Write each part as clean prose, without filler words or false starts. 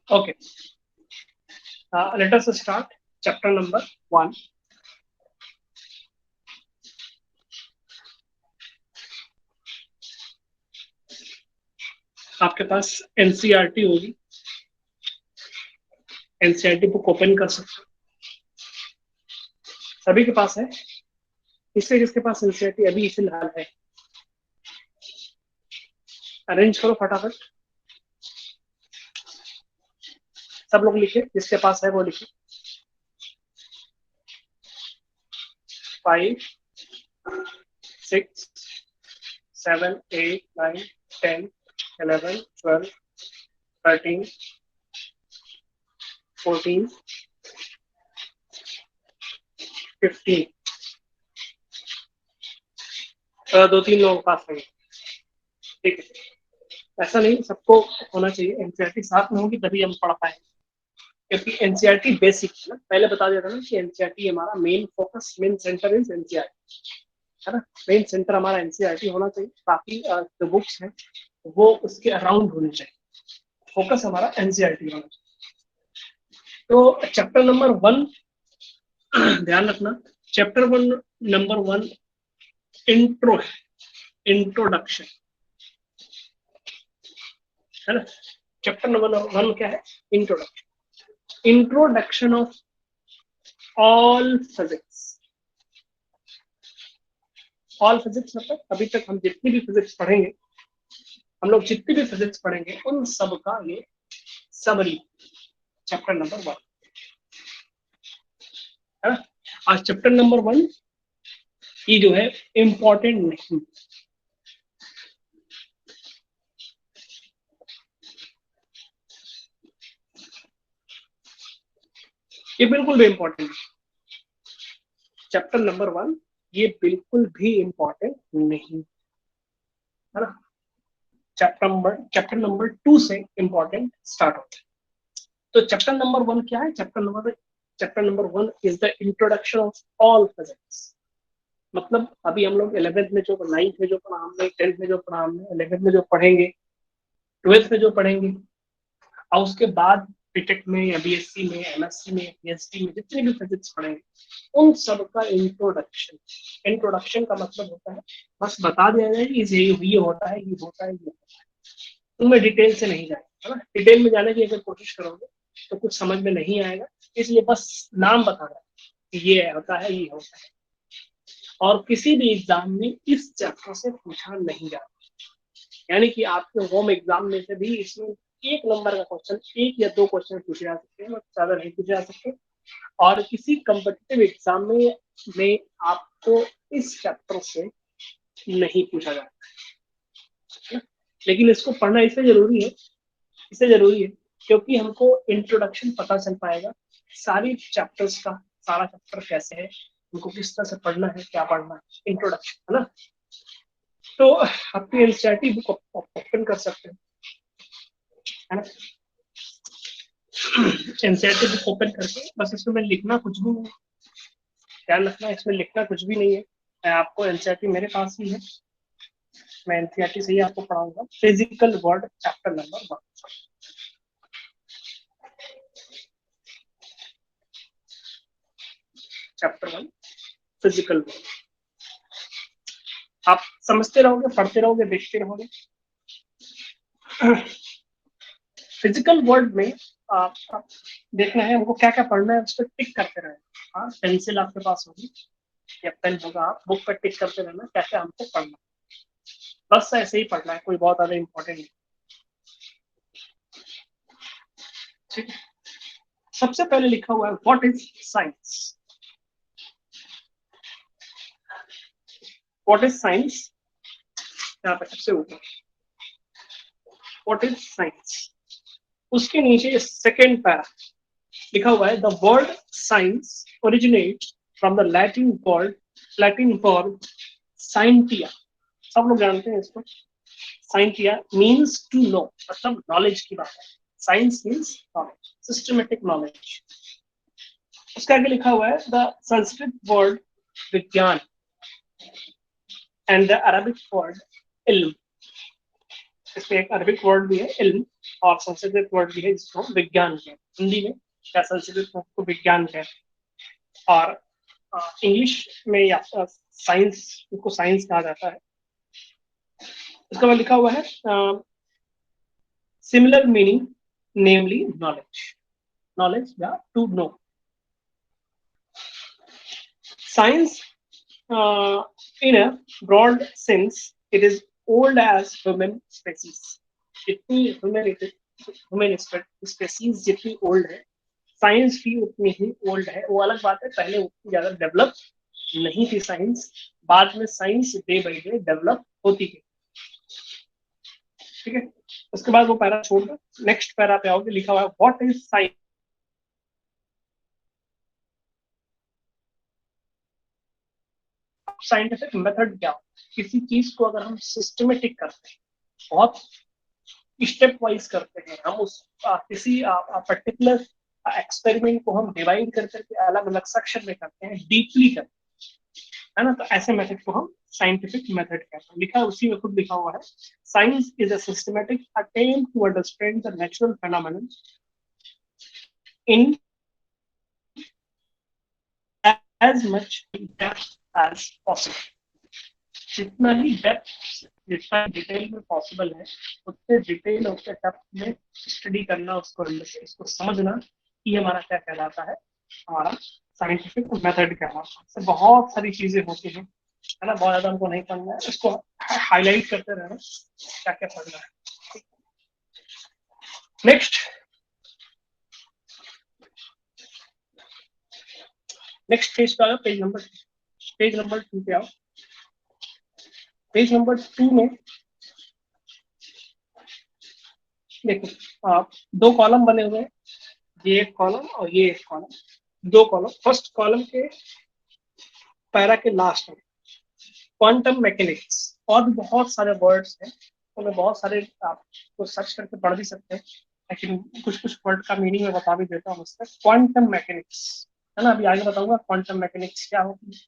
Okay, let us start chapter number 1. आपके पास NCERT होगी, NCERT book open कर सकते हो, सभी के पास है। किससे किसके पास एनसीईआरटी अभी फिलहाल है? अरेंज करो फटाफट, सब लोग लिखे, जिसके पास है वो लिखे। 5, 6, 7, 8, 9, 10, 11, 12, 13, 14, 15। 2-3 लोगों के पास है, ठीक है। ऐसा नहीं सबको होना चाहिए, एनसीईआरटी साथ में होगी तभी हम पढ़ पाएंगे, क्योंकि एनसीईआरटी बेसिक है ना। पहले बता दिया था ना कि एनसीईआरटी हमारा main focus, main centre is NCERT, है ना। मेन सेंटर हमारा एनसीईआरटी होना चाहिए, बाकी जो बुक्स हैं वो उसके अराउंड होनी चाहिए, फोकस हमारा एनसीईआरटी होना चाहिए। तो चैप्टर नंबर 1 ध्यान रखना, चैप्टर 1 नंबर 1 इंट्रो है, इंट्रोडक्शन, है ना। चैप्टर नंबर 1 क्या है? Introduction, introduction of all physics. All physics मतलब अभी तक हम जितनी भी फिजिक्स पढ़ेंगे, हम लोग जितनी भी फिजिक्स पढ़ेंगे उन सब का ये समरी, चैप्टर नंबर 1, है ना। आज चैप्टर नंबर 1 ये जो है इम्पोर्टेंट नहीं, ये बिल्कुल भी इम्पोर्टेंट नहीं। चैप्टर नंबर 1 ये बिल्कुल भी इम्पोर्टेंट नहीं, है ना। चैप्टर नंबर 2 से इम्पोर्टेंट स्टार्ट होता है। तो चैप्टर नंबर 1 क्या है? Chapter number 1 is the introduction of all physics. मतलब अभी हम लोग 11th में जो, 9th में जो पढ़ा हमने, 10th में जो पढ़ा हमने, 11th में जो पढ़ेंगे, 12th में जो पढ़ेंगे, और उसके बाद बीटेक में या बीएससी में, एमएससी में, पीएचडी में जितने भी फिजिक्स पढ़ेंगे उन सब का इंट्रोडक्शन। इंट्रोडक्शन का मतलब होता है बस बता दिया जाए कि ये होता है, ये होता है, ये होता है, उनमें डिटेल से नहीं जाएगा, है ना। डिटेल में जाने की अगर कोशिश करोगे तो कुछ समझ में नहीं आएगा, इसलिए बस नाम बता रहा है कि ये होता है, ये होता है। और किसी भी एग्जाम में इस चैप्टर से पूछा नहीं जाता, यानी कि आपके होम एग्जाम में से भी इसमें 1 नंबर का क्वेश्चन, 1 या 2 क्वेश्चन पूछे जा सकते हैं, ज्यादा नहीं पूछे जा सकते। और किसी कम्पिटिटिव एग्जाम में आपको इस चैप्टर से नहीं पूछा जाता है। लेकिन इसको पढ़ना इससे जरूरी है क्योंकि हमको इंट्रोडक्शन पता चल पाएगा सारी चैप्टर्स का, सारा चैप्टर कैसे है, उनको किस तरह से पढ़ना है, क्या पढ़ना है, इंट्रोडक्शन, है ना। तो अपनी एनसीईआरटी बुक ओपन कर सकते हैं, है ना। एनसीईआरटी बुक ओपन करके बस इसमें लिखना कुछ भी नहीं, ध्यान रखना इसमें लिखना कुछ भी नहीं है। मैं आपको एनसीईआरटी मेरे पास ही है, मैं एनसीईआरटी से ही आपको पढ़ाऊंगा। Physical word chapter number 1, chapter 1 physical word. आप समझते रहोगे, पढ़ते रहोगे, देखते रहोगे। फिजिकल वर्ल्ड में आप देखना है हमको क्या क्या पढ़ना है, उस पर टिक करते रहना। हाँ, पेंसिल आपके पास होगी या पेन होगा, आप बुक पर टिक करते रहना क्या क्या हमको पढ़ना है, बस ऐसे ही पढ़ना है, कोई बहुत ज्यादा इंपॉर्टेंट नहीं। ठीक है, सबसे पहले लिखा हुआ है what is science. What is science, यहाँ पे सबसे ऊपर व्हाट इज साइंस, उसके नीचे सेकेंड पैरा लिखा हुआ है the word science originate from the Latin word scientia. सब लोग जानते हैं इसको। साइंटिया मीन्स टू नो, मतलब नॉलेज की बात है। Science means knowledge, systematic knowledge. उसके आगे लिखा हुआ है द संस्कृत वर्ड विज्ञान एंड द अरबिक वर्ड इल्म। इसमें एक अरबिक वर्ड भी है इल्म, और संस्कृत वर्ड भी है जिसको हम विज्ञान कहते हैं। हिंदी में या संस्कृत में उसको विज्ञान कहते हैं, और इंग्लिश में या साइंस, उसको साइंस कहा जाता है। इसके बाद लिखा हुआ है similar meaning, namely knowledge, knowledge या to know. Science in a broad sense, it is old as human species. जितनी human species जितनी old है, साइंस भी उतनी ही ओल्ड है। वो अलग बात है, पहले उतनी ज्यादा डेवलप नहीं थी साइंस, बाद में science day by day develop होती गई। ठीक है, उसके बाद वो पैरा छोड़ दो, नेक्स्ट पैरा पे आओगे, लिखा हुआ है what is science. Scientific method क्या, किसी चीज को अगर हम सिस्टमेटिक करते हैं, बहुत स्टेप वाइज करते हैं, हम उस किसी पर्टिकुलर एक्सपेरिमेंट को हम डिवाइड कर करके अलग अलग सेक्शन में करते हैं, डीपली करते हैं, है ना, तो ऐसे मेथड को हम साइंटिफिक मेथड कहते हैं। लिखा उसी में खुद लिखा हुआ है, science is a systematic attempt to understand the natural phenomenon in as much depth as possible. जितना ही डेप्थ, जितना डिटेल में पॉसिबल है, उतने डिटेल और उतने डेप्थ में स्टडी करना, उसको समझना, ये हमारा क्या कहलाता है, हमारा साइंटिफिक मेथड कहलाता है। इससे बहुत सारी चीजें होती हैं, है ना, बहुत ज्यादा हमको नहीं पढ़ना है, इसको हाईलाइट करते रहना क्या क्या पढ़ना है। नेक्स्ट पेज पे आओ, पेज नंबर 2 पे आओ। पेज नंबर 2 में देखो, आप दो कॉलम बने हुए हैं, ये एक कॉलम और ये एक कॉलम, दो कॉलम। फर्स्ट कॉलम के पैरा के लास्ट में क्वांटम मैकेनिक्स, और भी बहुत सारे वर्ड्स हैं, तो मैं बहुत सारे आपको सर्च करके पढ़ भी सकते हैं, लेकिन कुछ कुछ वर्ड का मीनिंग मैं बता भी देता हूँ उसका। क्वांटम मैकेनिक्स, है ना, अभी आगे बताऊंगा क्वांटम मैकेनिक्स क्या होती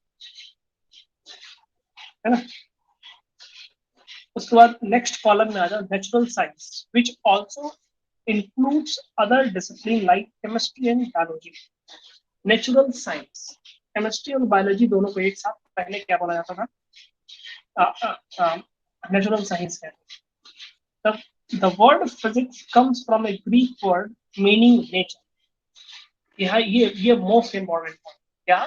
है ना। उसके बाद नेक्स्ट कॉलम में आ जाओ, natural science which also includes other discipline like chemistry and biology. Natural science, chemistry और बायोलॉजी दोनों को एक साथ पहले क्या बोला जाता था, नेचुरल साइंस कहते हैं। The word physics comes from a Greek word meaning nature. ये मोस्ट इम्पोर्टेंट पॉइंट क्या,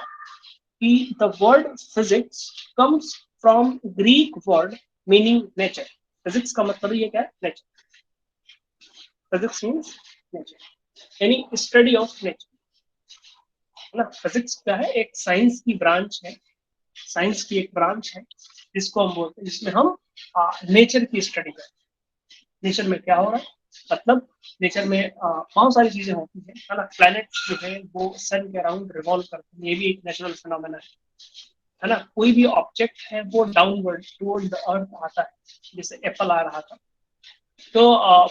कि the word physics comes from Greek word meaning nature. Physics का मतलब ये क्या है, नेचर। फिजिक्स मीन्स नेचर, यानी स्टडी ऑफ नेचर, है ना। फिजिक्स क्या है, एक साइंस की ब्रांच है, साइंस की एक ब्रांच है जिसको हम बोलते हैं, जिसमें हम नेचर की स्टडी करते हैं। नेचर में क्या हो रहा है, मतलब नेचर में बहुत सारी चीजें होती है ना। प्लैनेट जो है वो सन के अराउंड रिवॉल्व करते हैं, ये भी एक नेचुरल फिनोमेना है ना। कोई भी ऑब्जेक्ट है वो डाउनवर्ड टुवर्ड द अर्थ आता है, जैसे एप्पल आ रहा था, तो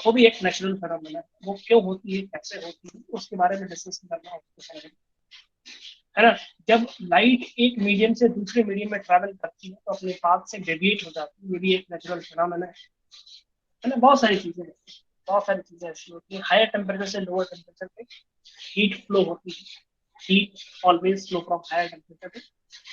वो भी एक नेचुरल फिनोमेना है। वो क्यों होती है, कैसे होती है, उसके बारे में डिस्कस करना है ना। जब लाइट एक मीडियम से दूसरे मीडियम में ट्रैवल करती है तो अपने पाथ से डेविएट हो जाती है, ये भी एक नेचुरल फिनोमेना है ना। बहुत सारी चीजें हैं, बहुत सारी चीजें ऐसी होती है। हायर टेम्परेचर से लोअर टेम्परेचर पे हीट फ्लो होती है, heat always flow from higher temperature to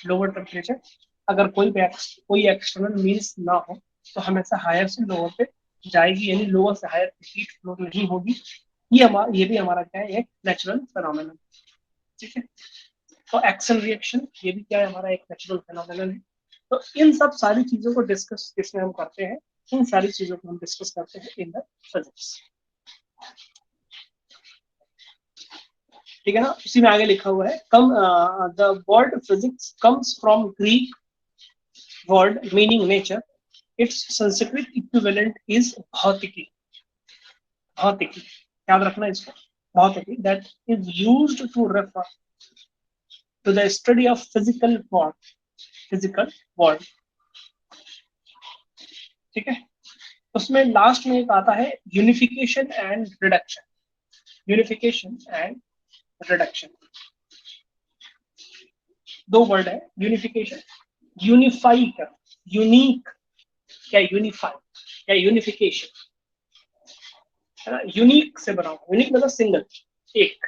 lower temperature. अगर कोई एक्सटर्नल मीन्स ना हो तो हमेशा हायर से लोअर पे जाएगी, यानी लोअर से हायर हीट फ्लो नहीं होगी। ये भी हमारा क्या है, एक नेचुरल फिनोमेना, ठीक है। तो एक्शन रिएक्शन, ये भी क्या है, हमारा एक नेचुरल फिनोमेनन है। तो इन सब सारी चीजों को डिस्कस इसमें हम करते हैं, इन सारी चीजों को हम डिस्कस करते हैं इन द फिजिक्स, ठीक है ना। उसी में आगे लिखा हुआ है, come the word physics comes from Greek word meaning nature, its Sanskrit equivalent is bhautiki. भौतिकी याद रखना इसको, bhautiki that is used to refer to the study of physical world, ठीक है। उसमें लास्ट में एक आता है unification and reduction, unification and reduction, दो वर्ड है। यूनिफिकेशन, यूनिफाई कर, यूनिक क्या यूनिफाई क्या यूनिफिकेशन, है ना, यूनिक से बना हुआ। यूनिक मतलब सिंगल, एक।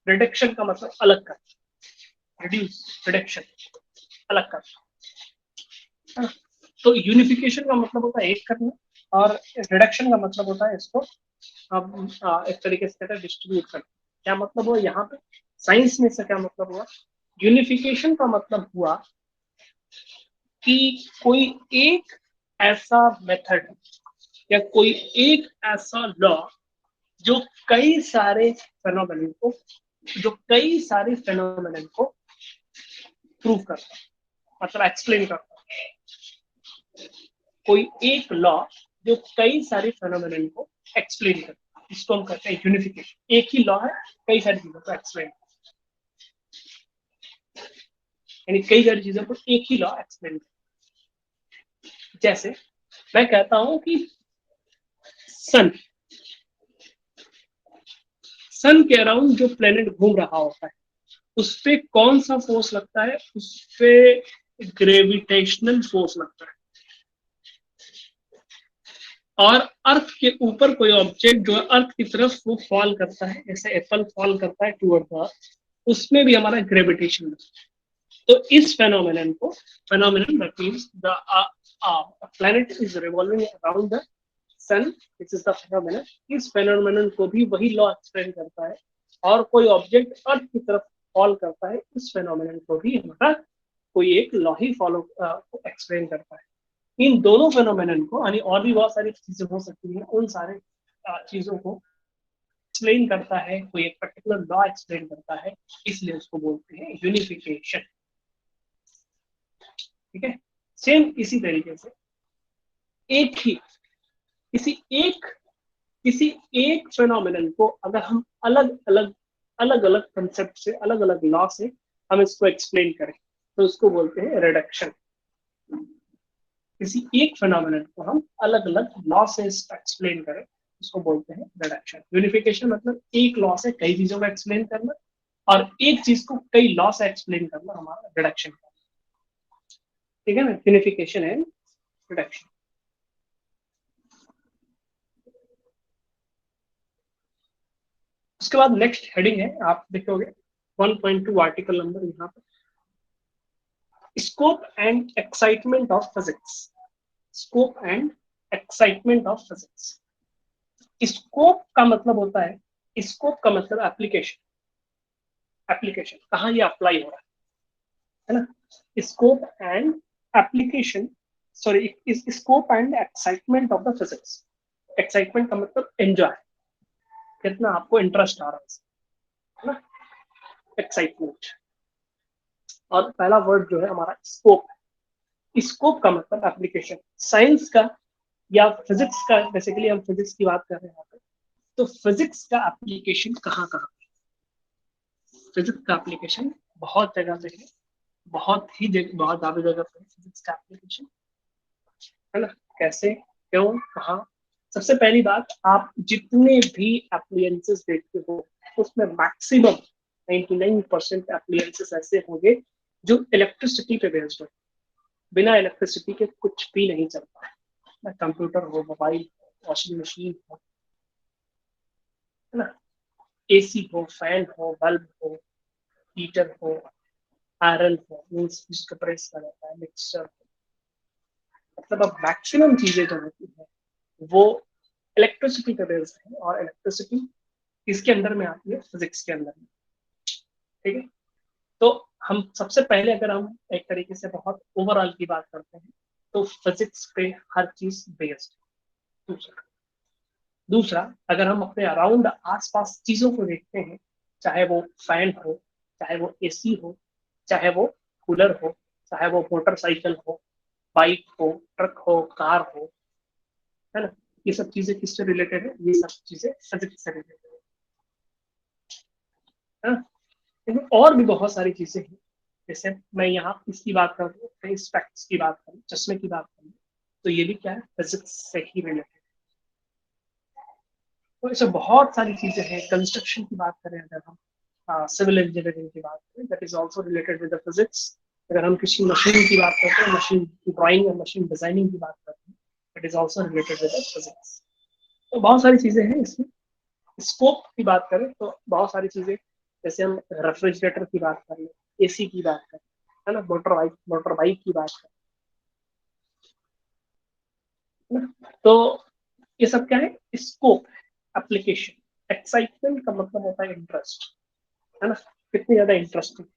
रिडक्शन का मतलब अलग कर, रिड्यूस, रिडक्शन, अलग कर, है ना। तो यूनिफिकेशन का मतलब होता है एक करना, और रिडक्शन का मतलब होता है इसको हम एक तरीके से कहते हैं डिस्ट्रीब्यूट करना। क्या मतलब हुआ यहाँ पे साइंस में से, क्या मतलब हुआ? यूनिफिकेशन का मतलब हुआ कि कोई एक ऐसा मेथड या कोई एक ऐसा लॉ जो कई सारे फेनोमेनन को प्रूव करता है, मतलब एक्सप्लेन करता है। कोई एक लॉ जो कई सारे फेनोमेनन को एक्सप्लेन करता है, इसको हम कहते हैं यूनिफिकेशन। एक ही लॉ है, कई सारी चीजों को एक्सप्लेन, यानी कई सारी चीजों को एक ही लॉ एक्सप्लेन करता है। जैसे मैं कहता हूं कि सन सन के अराउंड जो प्लेनेट घूम रहा होता है उस पे कौन सा फोर्स लगता है? उस पे ग्रेविटेशनल फोर्स लगता है। और अर्थ के ऊपर कोई ऑब्जेक्ट जो है अर्थ की तरफ वो फॉल करता है, जैसे एप्पल फॉल करता है टुवर्ड द अर्थ, उसमें भी हमारा ग्रेविटेशन लगता है। तो इस phenomenon that means the planet is revolving around the sun, this is the phenomenon. इस फेनोमेनन को भी वही लॉ एक्सप्लेन करता है। और कोई ऑब्जेक्ट अर्थ की तरफ फॉल करता है, इस फेनोमेनन को भी हमारा कोई एक लॉ ही फॉलो एक्सप्लेन करता है। इन दोनों फेनोमेनन को, यानी और भी बहुत सारी चीजें हो सकती हैं, उन सारे चीजों को एक्सप्लेन करता है कोई एक पर्टिकुलर लॉ एक्सप्लेन करता है, इसलिए उसको बोलते हैं यूनिफिकेशन। ठीक है। सेम इसी तरीके से एक ही किसी एक किसी एक फेनोमेनन को अगर हम अलग अलग कंसेप्ट से, अलग अलग लॉ से हम इसको एक्सप्लेन करें तो उसको बोलते हैं रिडक्शन। किसी एक फेनोमेनन को हम अलग अलग लॉ से एक्सप्लेन करें उसको बोलते हैं रिडक्शन। यूनिफिकेशन मतलब एक लॉ से कई चीजों को एक्सप्लेन करना, और एक चीज को कई लॉ से एक्सप्लेन करना हमारा रिडक्शन। ठीक है ना, यूनिफिकेशन एंड रिडक्शन। उसके बाद नेक्स्ट हेडिंग है, आप देखोगे 1.2 आर्टिकल नंबर यहाँ पे, scope and excitement of physics. Scope and excitement of physics. Scope का मतलब होता है, स्कोप का मतलब एप्लीकेशन। एप्लीकेशन कहाँ ये अप्लाई हो रहा है ना। Scope and application, sorry, scope and excitement of the physics. Excitement का मतलब एंजॉय, कितना आपको इंटरेस्ट आ रहा है ना, एक्साइटमेंट। और पहला वर्ड जो है हमारा स्कोप। स्कोप का मतलब एप्लीकेशन। साइंस का या फिजिक्स का, बेसिकली हम फिजिक्स की बात कर रहे हैं यहाँ पे, तो फिजिक्स का एप्लीकेशन कहाँ कहाँ? फिजिक्स का एप्लीकेशन बहुत जगह पे है, बहुत ज्यादा जगह पे फिजिक्स का एप्लीकेशन, है ना। कैसे, क्यों, कहाँ? सबसे पहली बात, आप जितने भी एप्लियंसेस देखते हो उसमें मैक्सिमम 99% एप्लियंसेस ऐसे होंगे जो इलेक्ट्रिसिटी पे बेस्ड हो। बिना इलेक्ट्रिसिटी के कुछ भी नहीं चलता है। कंप्यूटर हो, मोबाइल हो, वॉशिंग मशीन हो, है ना, एसी हो, फैन हो, बल्ब हो, हीटर हो, आयरन हो, मीन्स जिसको प्रेस करा जाता है, मिक्सचर, मतलब अब मैक्सिमम चीजें जो होती है वो इलेक्ट्रिसिटी पे बेस्ड है। और इलेक्ट्रिसिटी किसके अंदर में आती है? फिजिक्स के अंदर में। ठीक है। तो हम सबसे पहले, अगर हम एक तरीके से बहुत ओवरऑल की बात करते हैं, तो फिजिक्स पे हर चीज बेस्ड है। दूसरा दूसरा अगर हम अपने अराउंड आसपास चीजों को देखते हैं, चाहे वो फैन हो, चाहे वो एसी हो, चाहे वो कूलर हो, चाहे वो मोटरसाइकिल हो, बाइक हो, ट्रक हो, कार हो, है ना, ये सब चीजें किससे रिलेटेड है? ये सब चीजें फिजिक्स से रिलेटेड है ना। लेकिन और भी बहुत सारी चीजें हैं, जैसे मैं यहाँ इसकी बात करूँ, स्पेक्ट्स की बात करूँ, चश्मे की बात करूँ, तो ये भी क्या है? फिजिक्स से ही रिलेटेड। तो ऐसे बहुत सारी चीजें हैं। कंस्ट्रक्शन की बात करें अगर हम, सिविल इंजीनियरिंग की बात करें, that is also related with the physics. अगर हम किसी मशीन की बात करते हैं, मशीन ड्राइंग या मशीन डिजाइनिंग की बात करते हैं, that is also related with the physics. तो बहुत सारी चीजें हैं इसमें। स्कोप की बात करें तो बहुत सारी चीजें, जैसे हम रेफ्रिजरेटर की बात कर लें, एसी की बात करें, है ना, मोटर बाइक की बात करें, तो ये सब क्या है, स्कोप है, एप्लीकेशन। एक्साइटमेंट का मतलब होता है इंटरेस्ट, है ना, कितनी ज्यादा इंटरेस्टिंग।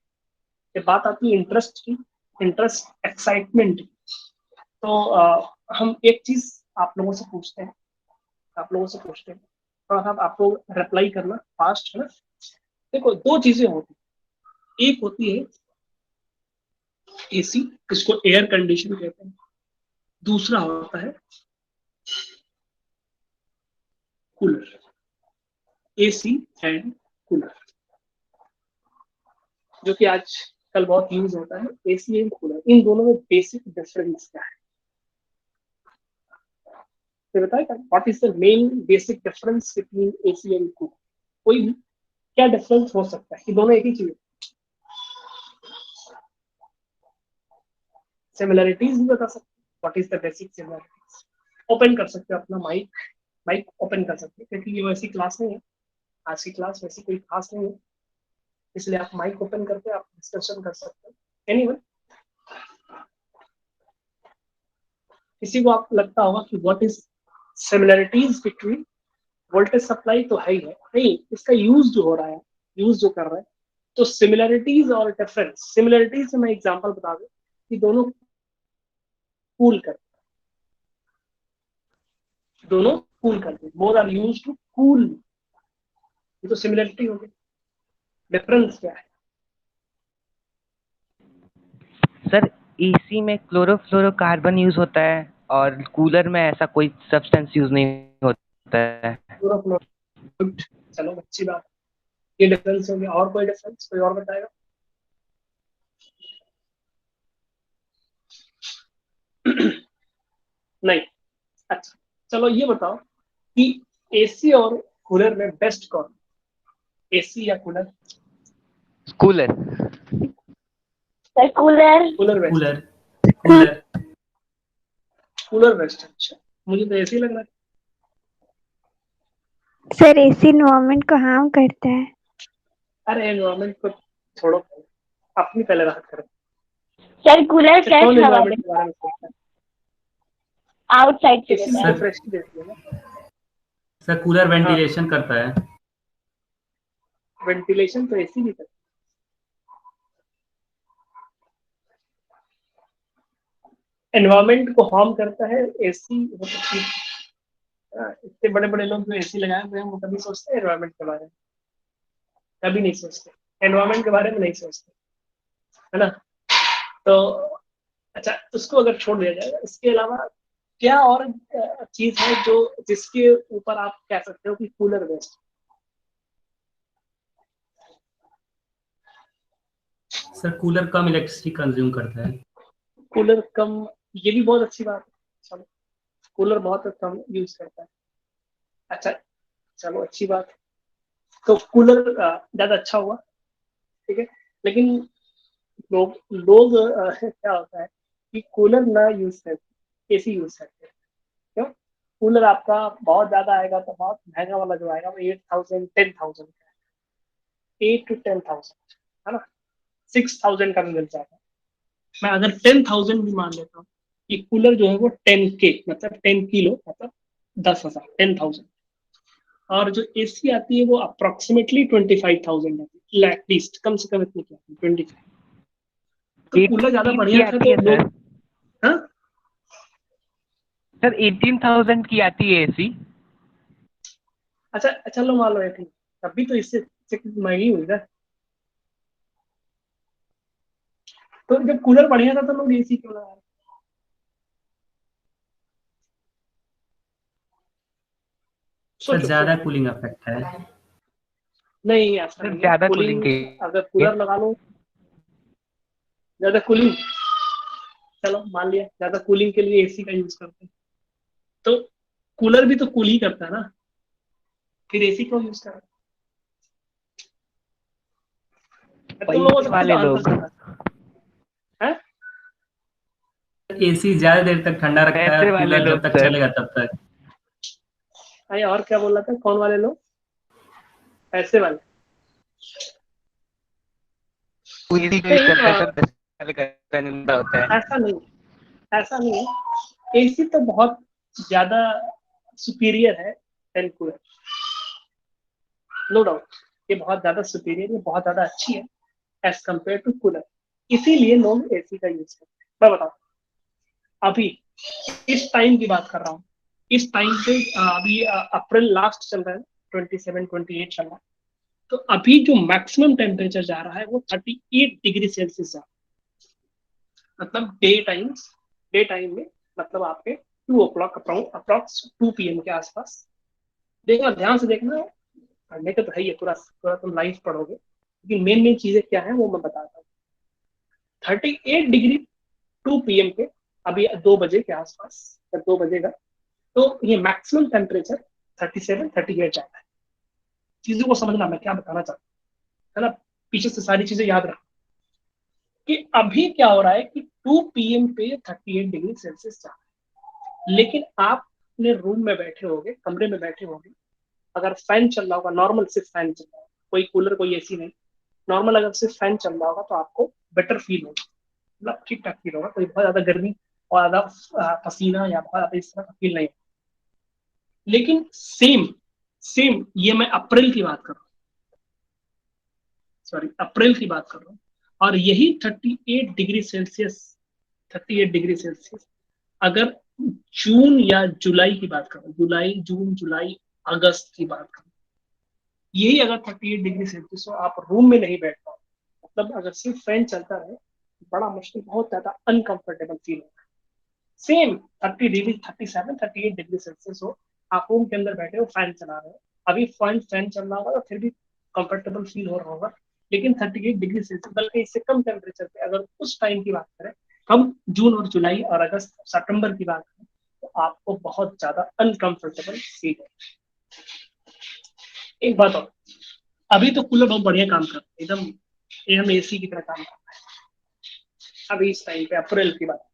ये बात आती है इंटरेस्ट की, इंटरेस्ट एक्साइटमेंट की। तो हम एक चीज आप लोगों से पूछते हैं, और आप लोग रिप्लाई करना फास्ट, है ना। देखो दो चीजें होती हैं, एक होती है एसी, इसको एयर कंडीशन कहते हैं, दूसरा होता है कूलर, एसी एंड कूलर, जो कि आज कल बहुत यूज होता है, एसी एंड कूलर। इन दोनों में बेसिक डिफरेंस क्या है, तो बताए what is the main basic difference between AC and cooler, कोई भी क्या डिफरेंस हो सकता है, ये दोनों एक ही चीज है। सिमिलरिटीज भी बता सकते हैं, what is the basic similarities. Open कर सकते हो अपना माइक, माइक ओपन कर सकते हैं, क्योंकि ये वैसी क्लास नहीं है, आज की क्लास वैसी कोई खास नहीं है, इसलिए आप माइक ओपन करके आप डिस्कशन कर सकते हो। एनीवन, किसी को आप लगता होगा कि what is similarities between, voltage supply तो है ही है, नहीं इसका यूज जो हो रहा है, यूज जो कर रहे हैं, तो सिमिलरिटीज और डिफरेंस। सिमिलरिटीज से मैं एग्जांपल बता दूं कि दोनों कूल कर, दोनों कूल करते, both are use to cool, ये तो सिमिलरिटी हो गई। डिफरेंस क्या है? सर एसी में क्लोरोफ्लोरोकार्बन यूज होता है और कूलर में ऐसा कोई सब्सटेंस यूज नहीं होता है। गुड, चलो अच्छी बात, ये डिफरेंस हो गया। और कोई डिफरेंस कोई और बताएगा? नहीं, अच्छा चलो ये बताओ कि एसी और कूलर में बेस्ट कौन, एसी या cooler? Cooler. Sir cooler. Cooler best, cooler cooler cooler best. अच्छा, मुझे तो ऐसे ही लग रहा है। सर एसी एनवायरनमेंट को हार्म करता है। अरे एनवायरमेंट को छोड़ो, अपनी पहले बात करो। सर कूलर अच्छा, फ्रेश कौन हवा एनवायरमेंट के देता बारे है, में सोचता है? आउटसाइड से एसी देता मुझे है। फ्रेश ही देती है ना। सर कूलर हाँ, वेंटिलेशन करता है। वेंटिलेशन तो एसी भी करता है, एनवायरमेंट को हार्म करता है एसी। वो तो ठीक, इतने बड़े बड़े लोग जो एसी लगाए हुए हैं वो कभी सोचते हैं एनवायरमेंट के बारे में? कभी नहीं सोचते, एनवायरमेंट के बारे में नहीं सोचते, है ना। तो अच्छा, उसको अगर छोड़ दिया जाए, इसके अलावा क्या और चीज है जो, जिसके ऊपर आप कह सकते हो कि कूलर बेस्ट? सर कूलर कम इलेक्ट्रिसिटी कंज्यूम करता है। कूलर कम, ये भी बहुत अच्छी बात है। चलो, कूलर बहुत कम यूज करता है। अच्छा, चलो अच्छी बात है, तो कूलर ज्यादा अच्छा हुआ, ठीक है। लेकिन लोग क्या होता है कि कूलर ना यूज करते, एसी यूज करते हैं। क्यों? कूलर आपका बहुत ज्यादा आएगा तो बहुत महंगा वाला जो आएगा वो 8,000 10,000 का, 8 to 10,000, है ना। 6,000 का भी मिल जाएगा। मैं अगर 10,000 भी मान लेता हूँ कि कूलर जो है वो 10K, मतलब 10 किलो, मतलब 10,000, 10,000। और जो एसी आती है वो अप्रोक्सीमेटली 25,000 आती है, एटलीस्ट कम से कम इतनी की आती है, 25। तो कूलर ज्यादा 18 की बढ़िया था आती तो है लोग, सर। हाँ। सर 18,000 की आती है एसी। अच्छा, चलो मान लो ये ठीक, तभी तो इससे महंगी हुई ना। तो जब कूलर बढ़िया था तो लोग एसी क्यों लगा रहे? सर सोचो ज्यादा सोचो। कूलिंग इफेक्ट है। नहीं, ऐसा सर नहीं है, ज्यादा कूलिंग कूलिंग, के अगर लिए। कूलर लगा लो, ज्यादा कूलिंग, चलो मान लिया ज्यादा कूलिंग के लिए एसी का यूज करते हैं, तो कूलर भी तो कूल ही करता है ना, फिर एसी क्यों यूज कर रहे हैं? तुम लोगों पैसे से खुद वाले आंसर लोग। करना है। एसी ज्यादा देर तक ठंडा रखता है पैसे और वाले कूलर जब लोग तक सर। चलेगा तब तक। अरे और क्या बोल रहा था, कौन वाले लोग, ऐसे वाले? पूरी को नहीं, करता है सर, 10 साल का गंदा होता है। ऐसा नहीं, ऐसा नहीं है। एसी तो बहुत ज्यादा सुपीरियर है देन कूलर, नो डाउट। ये बहुत ज्यादा सुपीरियर, ये बहुत ज्यादा अच्छी है एज कम्पेयर टू कूलर, इसीलिए लोग एसी का यूज करते हैं। मैं बताऊँ, अभी इस टाइम की बात कर रहा हूँ, इस टाइम पे अभी अप्रैल लास्ट चल रहा है, 27-28 चल रहा है। तो अभी जो मैक्सिमम टेम्परेचर जा रहा है वो 38 डिग्री सेल्सियस जा रहा है। मतलब डे टाइम में, मतलब आपके 2 o'clock अप्रॉक्स 2 PM के आसपास। देखना, ध्यान से देखना, पढ़ने का तो है, ये पूरा पूरा तुम लाइव पढ़ोगे, लेकिन मेन मेन चीजें क्या है वो मैं बताता हूँ। 38 डिग्री 2 PM पे, अभी 2 बजे के आसपास, जब 2 बजेगा तो ये मैक्सिमम टेम्परेचर 37-38 जाता है। चीजों को समझना मैं क्या बताना चाहता हूँ, है ना, पीछे से सारी चीजें याद रखना कि अभी क्या हो रहा है कि 2 PM पे 38 डिग्री सेल्सियस जा रहा है, लेकिन आप अपने रूम में बैठे होगे, कमरे में बैठे होगे, अगर फैन चल रहा होगा, नॉर्मल सिर्फ फैन चल रहा होगा, कोई कूलर कोई एसी नहीं, नॉर्मल अगर सिर्फ फैन चल रहा होगा तो आपको बेटर फील होगा, मतलब ठीक ठाक फील होगा, कोई बहुत ज्यादा गर्मी और ज्यादा पसीना या बहुत ज्यादा इस तरह का फील नहीं। लेकिन सेम सेम ये मैं अप्रैल की बात कर रहा हूँ, सॉरी अप्रैल की बात कर रहा हूँ, और यही 38 डिग्री सेल्सियस अगर जून या जुलाई की बात करूँ, जून जुलाई अगस्त की बात करूँ, यही अगर 38 डिग्री सेल्सियस हो, आप रूम में नहीं बैठ पाओ, मतलब अगर सिर्फ फैन चलता रहे, बड़ा मुश्किल, बहुत ज्यादा अनकंफर्टेबल फील होगा। सेम 30 डिग्री 37 38 डिग्री सेल्सियस हो, आप रूम के अंदर बैठे हो, फैन चला रहे हो, अभी फैन चल रहा होगा तो फिर भी कंफर्टेबल फील हो रहा होगा, लेकिन 38 डिग्री सेल्सियस, बल्कि इससे कम टेम्परेचर पे अगर उस टाइम की बात करें, हम जून और जुलाई और अगस्त सितंबर की बात करें, तो आपको बहुत ज्यादा अनकंफर्टेबल फील है। एक बात और, अभी तो कूलर बहुत बढ़िया काम करता है, एकदम एकदम एसी की तरह काम करता है। अभी इस टाइम पे अप्रैल की बात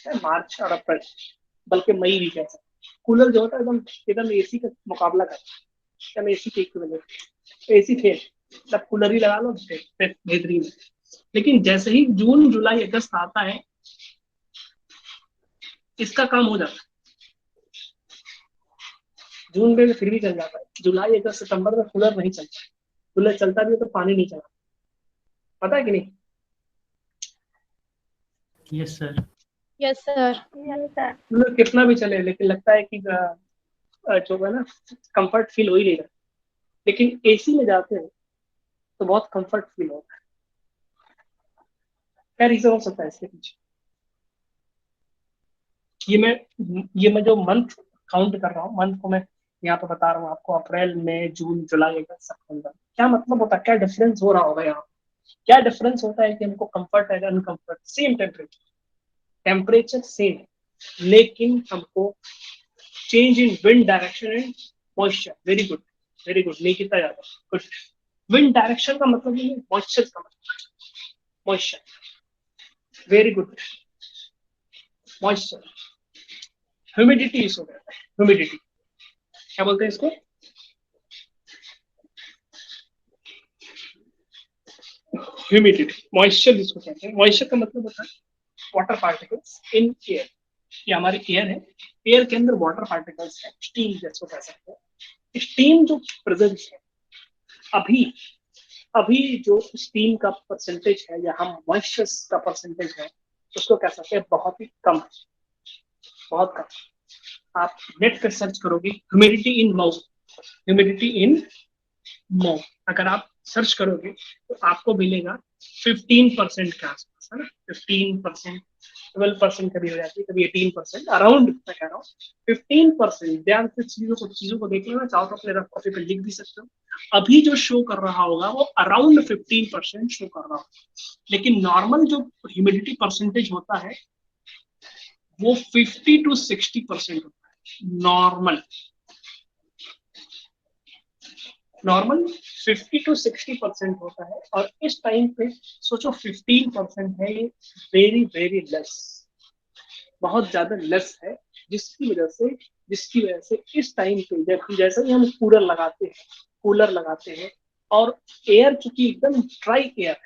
है, मार्च और अप्रैल, बल्कि मई भी कह सकते हैं, कूलर जो होता है एकदम एकदम एसी का मुकाबला करता है, एकदम एसी के इक्विवेलेंट। एसी फेल, तब कूलर ही लगा लो, बेहतरीन है। लेकिन जैसे ही जून जुलाई अगस्त आता है, इसका काम हो जाता है। जून में फिर भी चल जाता है, जुलाई अगस्त सितंबर में कूलर नहीं चलता, कूलर चलता भी है तो पानी नहीं चला, पता है कि नहीं? Yes sir. Yes sir. Cooler कितना भी चले, लेकिन लगता है कि जो है ना, कंफर्ट फील हो ही नहीं रहा। लेकिन एसी में जाते हैं तो बहुत कंफर्ट फील होता है। क्या रीजन हो सकता है इसके पीछे? ये मैं जो मंथ काउंट कर रहा हूँ, मंथ को मैं यहाँ पे बता रहा हूँ आपको, अप्रैल मई जून जुलाई अगस्त सितंबर, क्या मतलब होता है, क्या डिफरेंस हो रहा होगा यहाँ, क्या डिफरेंस होता है कि हमको कंफर्ट है, अनकंफर्ट, सेम टेम्परेचर सेम, लेकिन हमको change in wind direction and moisture. Very good, very good, नहीं कितना ज्यादा गुड। विंड डायरेक्शन का मतलब नहीं है, मॉइस्चर का मतलब, moisture, very good, moisture. Humidity इस हो गया है, ह्यूमिडिटी, क्या बोलते हैं इसको, ह्यूमिडिटी, मॉइस्चर जिसको कहते हैं। मॉइस्चर का मतलब होता है वाटर पार्टिकल्स इन एयर, ये हमारी एयर है, एयर के अंदर वाटर पार्टिकल्स है, स्टीम जैसे कह सकते हैं। स्टीम जो प्रेजेंस है अभी, अभी जो स्टीम का परसेंटेज है या हम मॉइस्चर का परसेंटेज है, उसको कह सकते हैं बहुत ही कम है, बहुत कम। आप नेट पे सर्च करोगे humidity in mouth, humidity in mouth, अगर आप सर्च करोगे तो आपको मिलेगा 15% के आसपास, है ना, 15%, 12% कभी हो जाती है, कभी 18%, अराउंड मैं कह रहा हूँ 15%। ध्यान से चीजों को देख लेना, चाहो तो अपने रफ कॉपी पे लिख भी सकते हो। अभी जो शो कर रहा होगा वो अराउंड 15% शो कर रहा होगा, लेकिन नॉर्मल जो ह्यूमिडिटी परसेंटेज होता है वो 50 to 60% होता है। नॉर्मल 50 to 60% होता है, और इस टाइम पे सोचो 15% है, ये वेरी वेरी लेस, बहुत ज्यादा लेस है जिसकी वजह से इस टाइम पे जैसे ही हम कूलर लगाते हैं और एयर चूंकि एकदम ड्राई एयर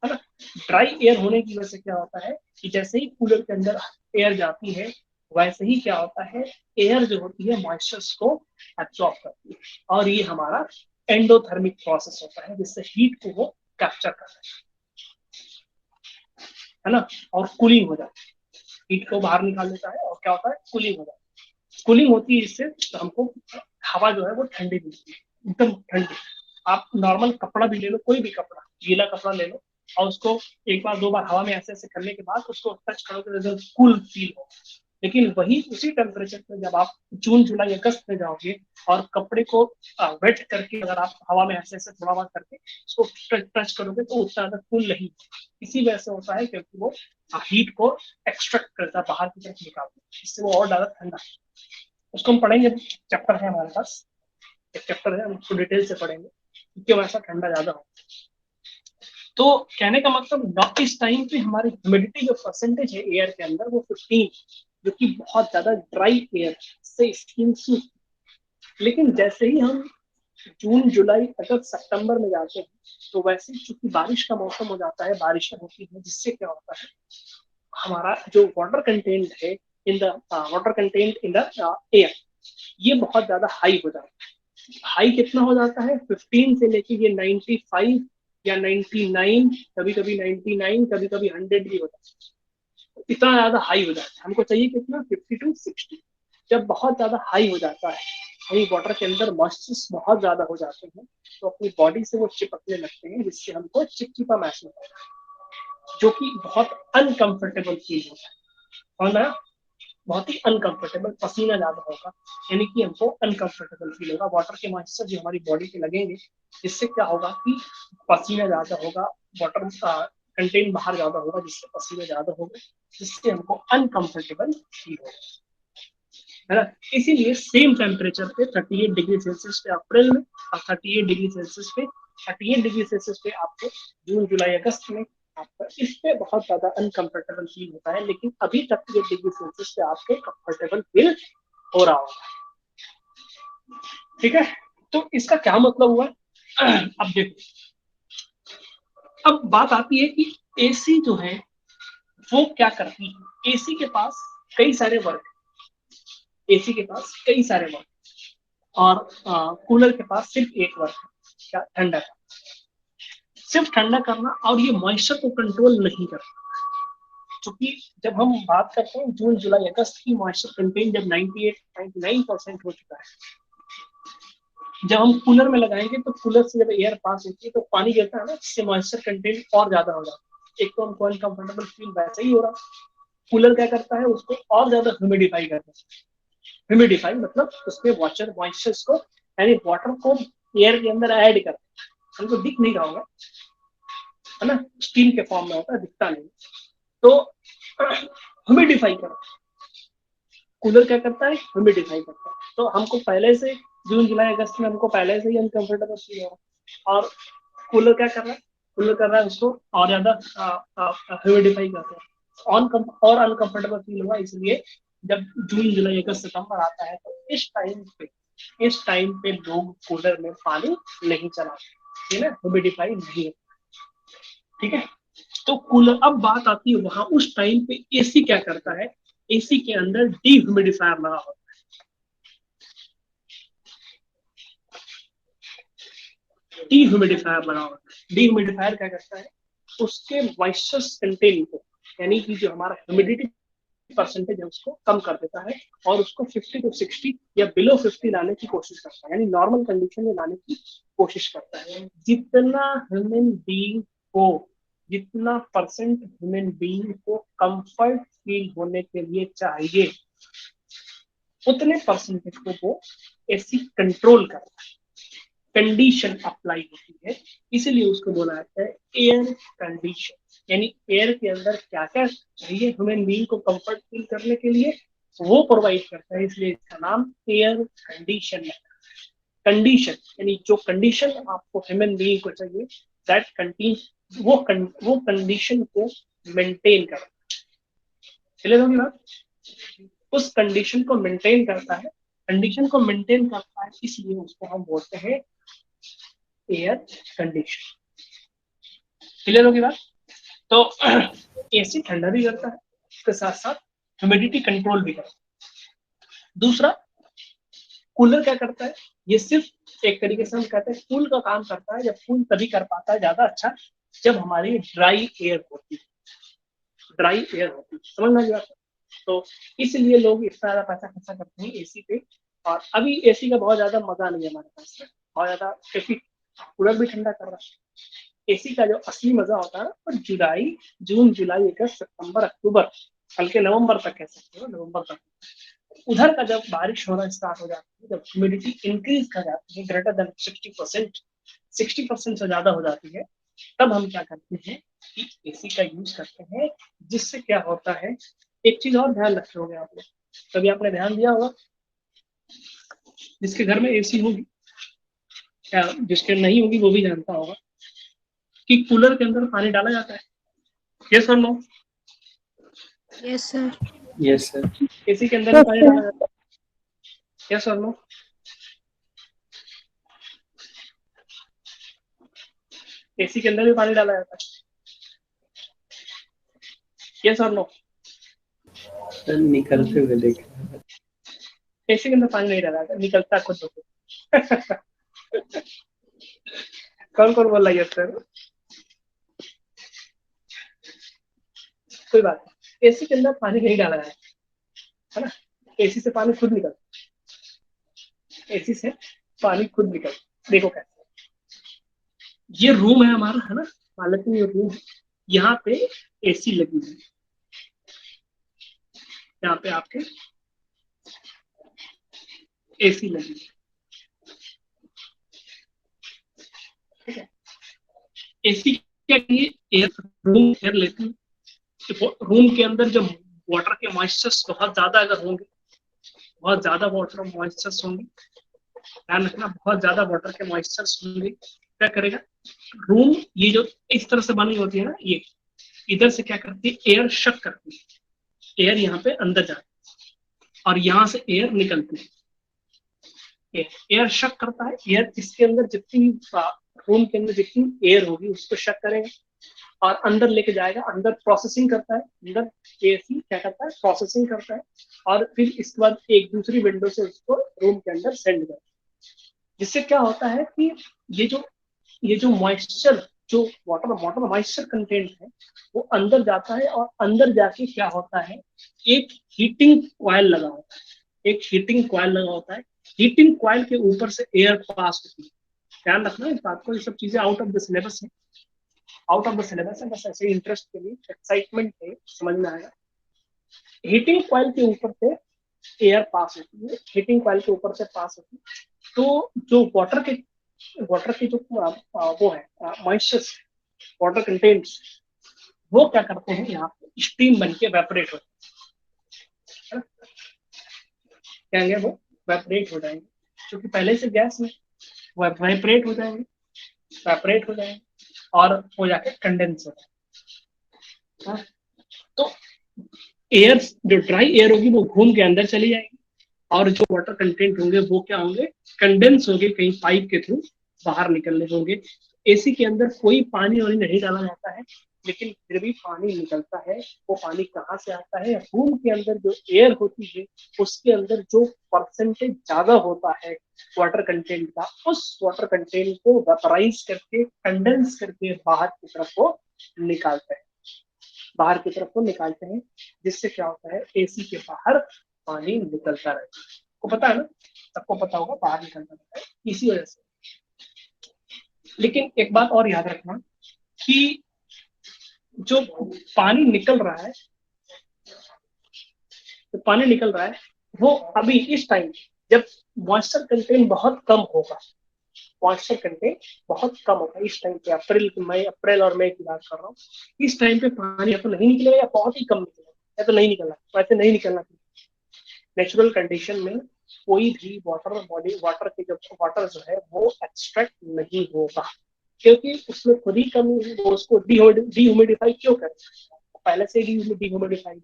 है ना, ड्राई एयर होने की वजह से क्या होता है कि जैसे ही कूलर के अंदर एयर जाती है वैसे ही क्या होता है, एयर जो होती है मॉइस्चर्स को एब्जॉर्ब करती है और ये हमारा एंडोथर्मिक प्रोसेस होता है जिससे हीट को वो कैप्चर करता है ना, और कूलिंग हो जाती है, हीट को बाहर निकाल देता है और क्या होता है, कूलिंग हो जाती है। कूलिंग होती है इससे तो हमको हवा जो है वो ठंडी मिलती है, एकदम ठंडी। आप नॉर्मल कपड़ा भी ले लो, कोई भी कपड़ा, गीला कपड़ा ले लो और उसको एक बार दो बार हवा में ऐसे ऐसे करने के बाद उसको टच करोगे तो कूल फील हो। लेकिन वही उसी टेम्परेचर पे जब आप जून जुलाई अगस्त में जाओगे और कपड़े को वेट करके अगर आप हवा में ऐसे ऐसे थोड़ा बहुत करके उसको टच करोगे तो उतना ज्यादा कूल नहीं, इसी वजह से होता है क्योंकि वो हीट को एक्सट्रैक्ट करता है, बाहर की तरफ निकालता है, इससे वो और ज्यादा ठंडा। उसको हम पढ़ेंगे, चैप्टर है हमारे पास, एक चैप्टर है, हम उसको डिटेल से पढ़ेंगे क्यों ऐसा ठंडा ज्यादा हो। तो कहने का मतलब इस टाइम पे हमारी ह्यूमिडिटी जो परसेंटेज है एयर के अंदर वो 15, जो कि बहुत ज्यादा ड्राई एयर से स्किन सूख। लेकिन जैसे ही हम जून जुलाई अगस्त सितंबर में जाते हैं तो वैसे ही चूंकि बारिश का मौसम हो जाता है, बारिशें होती है, जिससे क्या होता है हमारा जो वाटर कंटेंट है इन द एयर ये बहुत ज्यादा हाई हो जाता है। हाई कितना हो जाता है, 15 से लेके ये 95 या 99, कभी कभी 99, कभी कभी 100 भी हो जाता है। इतना ज्यादा हाई हो जाता है, हमको चाहिए कितना, 50 to 60। जब बहुत ज्यादा हाई हो जाता है, वही वाटर के अंदर मॉइस्चर्स बहुत ज्यादा हो जाते हैं तो अपनी बॉडी से वो चिपकने लगते हैं, जिससे हमको चिपचिपा महसूस होता है, जो कि बहुत अनकंफर्टेबल फील होता है ना, बहुत ही अनकंफर्टेबल, पसीना ज्यादा होगा, यानी कि हमको अनकंफर्टेबल फील होगा। वाटर के मॉइस्चर जो हमारी बॉडी पे लगेंगे, इससे क्या होगा कि पसीना ज्यादा होगा, वाटर कंटेंट बाहर ज्यादा होगा, जिससे पसीना ज्यादा होगा, जिससे हमको अनकंफर्टेबल फील होगा, है ना। इसीलिए सेम टेम्परेचर पे 38 डिग्री सेल्सियस पे अप्रैल में और 38 डिग्री सेल्सियस पे आपको जून जुलाई अगस्त में आपका इस पे बहुत ज्यादा अनकंफर्टेबल फील होता है। लेकिन अभी 38 डिग्री सेल्सियस पे आपको कंफर्टेबल फील हो रहा होगा, ठीक है। तो इसका क्या मतलब हुआ, अब देखो, अब बात आती है कि एसी जो है वो क्या करती है। एसी के पास कई सारे वर्क, एसी के पास कई सारे वर्क और कूलर के पास सिर्फ एक वर्क है, क्या, ठंडा करना, सिर्फ ठंडा करना, और ये मॉइस्चर को कंट्रोल नहीं करता। क्योंकि जब हम बात करते हैं जून जुलाई अगस्त की, मॉइस्चर कंटेंट जब 98-99% हो चुका है, जब हम कूलर में लगाएंगे तो कूलर से जब एयर पास होती है तो पानी गिरता है ना, जिससे मॉइस्चर कंटेंट और ज्यादा हो जाता है। एक तो हमको अनकंफर्टेबल फील वैसे ही हो रहा, कूलर क्या करता है, उसको और ज्यादा ह्यूमिडिफाई करता है। ह्यूमिडिफाई मतलब उसमें वाटर मॉइस्चर्स को, यानी वाटर को एयर के अंदर ऐड करता है। हमको दिख नहीं रहा होगा, है ना, स्टीम के फॉर्म में होता है, दिखता नहीं, तो ह्यूमिडिफाई करता है। कूलर क्या करता है, ह्यूमिडिफाई करता है। तो हमको पहले से जून जुलाई अगस्त में हमको पहले से ही अनकंफर्टेबल फील हो रहा, और कूलर क्या कर रहा है, उसको और ज्यादा ह्यूमिडिफाई करता है, और अनकंफर्टेबल फील हुआ। इसलिए जब जून जुलाई अगस्त सितंबर आता है तो इस टाइम पे लोग कूलर में पानी नहीं चलाते, ना, ह्यूमिडिफाई नहीं है, ठीक है। तो कूलर, अब बात आती है वहां उस टाइम पे एसी क्या करता है, एसी के अंदर डीह्यूमिडिफायर लगा होता है, डीह्यूमिडिफायर लगा होता है। डीह्यूमिडिफायर क्या करता है, उसके मॉइस्चर्स कंटेंट को, यानी कि जो हमारा ह्यूमिडिटी परसेंटेज है उसको कम कर देता है और उसको 50 to 60 या बिलो 50 लाने की कोशिश करता है, यानी नॉर्मल कंडीशन में लाने की कोशिश करता है। जितना परसेंट ह्यूमन बीइंग को कंफर्ट फील होने के लिए चाहिए, उतने परसेंटेज को वो एसी कंट्रोल करता है, कंडीशन अप्लाई होती है, इसीलिए उसको बोला जाता है एयर कंडीशन। यानी एयर के अंदर क्या क्या चाहिए ह्यूमन बीइंग को कंफर्ट फील करने के लिए, वो प्रोवाइड करता है, इसलिए इसका नाम एयर कंडीशन है। कंडीशन यानी जो कंडीशन आपको ह्यूमन बीइंग को चाहिए, दैट कंडीशन, वो कंडीशन को मेंटेन करना। चले होगी बात, उस कंडीशन को मेंटेन करता है, कंडीशन को मेंटेन करता है, इसलिए उसको हम बोलते हैं एयर कंडीशन। क्लियर होगी बात? तो एसी ठंडा भी करता है, उसके साथ साथ ह्यूमिडिटी कंट्रोल भी करता है। दूसरा, कूलर क्या करता है, ये सिर्फ एक तरीके से हम कहते हैं कूल का काम करता है। जब कूल तभी कर पाता है ज्यादा अच्छा जब हमारी ड्राई एयर होती है, ड्राई एयर होती है, समझ में आ गया? तो इसलिए लोग इतना ज्यादा पैसा खर्चा करते हैं एसी पे। और अभी एसी का बहुत ज्यादा मजा नहीं है हमारे पास में, बहुत ज्यादा, क्योंकि कूलर भी ठंडा कर रहा है। एसी का जो असली मजा होता है वो जुलाई, जून, जुलाई, अगस्त, सितंबर, अक्टूबर, हल्के नवंबर तक कह सकते हो, नवंबर तक। उधर का जब बारिश होना स्टार्ट हो जाती है, जब ह्यूमिडिटी इंक्रीज कर जाती है ग्रेटर देन 60%, 60% से ज्यादा हो जाती है, तब हम क्या करते हैं कि एसी का यूज करते हैं। जिससे क्या होता है, एक चीज और ध्यान रखोगे आप लोग, कभी आपने ध्यान दिया होगा, जिसके घर में एसी होगी या जिसके नहीं होगी वो भी जानता होगा कि कूलर के अंदर पानी डाला जाता है। यस और no? Yes sir. Yes sir. AC के अंदर भी पानी डाला जाता है। यस और नो? एसी के अंदर भी पानी डाला जाता है। यस और नो? सर निकलते हुए देखा। एसी के अंदर पानी नहीं डाला जाता, निकलता खुद होकर। कौन कौन बोल रहा है सर? कोई बात नहीं, एसी के अंदर पानी नहीं डाला जाता है ना, एसी से पानी खुद निकलता, एसी से पानी खुद निकलता। देखो कैसे, ये रूम है हमारा, है ना, हालत में ये रूम है, यहाँ पे एसी लगी हुई है, यहाँ पे आपके एसी लगी है, ठीक है। एसी क्या की एयर, रूम एयर लेती है। रूम के अंदर जब वाटर के मॉइस्चर्स बहुत ज्यादा अगर होंगे, बहुत ज्यादा वाटर मॉइस्चर्स होंगे, ध्यान रखना, बहुत ज्यादा वाटर के मॉइस्चर्स होंगे, क्या करेगा रूम, ये जो इस तरह से बनी होती है ना, ये इधर से क्या करती है, एयर शक करती है, एयर यहाँ पे अंदर जाती है और यहाँ से एयर निकलती है। एयर शक करता है, एयर इसके अंदर जितनी रूम के अंदर जितनी एयर होगी उसको शक करेगा और अंदर लेके जाएगा, अंदर प्रोसेसिंग करता है, अंदर एसी क्या करता है, प्रोसेसिंग करता है और फिर इसके बाद एक दूसरी विंडो से उसको रूम के अंदर सेंड करता है। जिससे क्या होता है कि ये जो मॉइस्चर, जो वाटर वाटर मॉइस्चर कंटेंट है वो अंदर जाता है और अंदर जाके क्या होता है, एक हीटिंग कॉइल लगा होता है, एक हीटिंग कॉइल लगा होता है, हीटिंग कॉइल के ऊपर से एयर पास होती है। ध्यान रखना इस बात को, ये सब चीजें आउट ऑफ द सिलेबस है, आउट ऑफ द सिलेबस है, बस ऐसे इंटरेस्ट के लिए, एक्साइटमेंट है, समझ में आएगा। हीटिंग कॉइल के ऊपर से एयर पास होती है, हीटिंग कॉइल के ऊपर से पास होती है, तो जो वाटर के जो वो है मॉइस्चर्स, वाटर कंटेंट्स, वो क्या करते हैं यहाँ पे स्टीम बन के वेपरेट हो जाएंगे, वो वेपरेट हो जाएंगे, क्योंकि पहले से गैस में वो वेपरेट हो जाएंगे, वेपरेट हो जाएंगे और हो जाके कंडेंस हो जाएंगे। तो एयर, जो ड्राई एयर होगी वो घूम के अंदर चली जाएगी और जो वाटर कंटेंट होंगे वो क्या होंगे, कंडेंस होंगे, कहीं पाइप के थ्रू बाहर निकलने होंगे। एसी के अंदर कोई पानी वानी नहीं डाला जाता है, लेकिन फिर भी पानी निकलता है। वो पानी कहाँ से आता है, रूम के अंदर जो एयर होती है उसके अंदर जो परसेंटेज ज्यादा होता है वाटर कंटेंट का, उस वाटर कंटेंट को वेपराइज करके, कंडेंस करके बाहर की तरफ वो निकालते हैं, बाहर की तरफ को निकालते हैं। जिससे क्या होता है, एसी के बाहर पानी निकलता रहता है। को पता है ना, सबको पता होगा बाहर निकलता रहता है इसी वजह से। लेकिन एक बात और याद रखना कि जो पानी निकल रहा है, जो पानी निकल रहा है वो अभी इस टाइम जब मॉइस्चर कंटेंट बहुत कम होगा, मॉइस्चर कंटेंट बहुत कम होगा इस टाइम पे, अप्रैल और मई की बात कर रहा हूँ, इस टाइम पे पानी या तो नहीं निकलेगा या बहुत ही कम निकलेगा या तो नहीं निकलना, वैसे नहीं निकलना। नेचुरल कंडीशन में कोई भी वाटर बॉडी, वाटर के जो वाटर जो है वो एक्सट्रैक्ट नहीं होगा, क्योंकि उसमें खुद ही कमी है। वो उसको डीह्यूमिडिफाई क्यों करें, पहले से डीह्यूमिडिफाई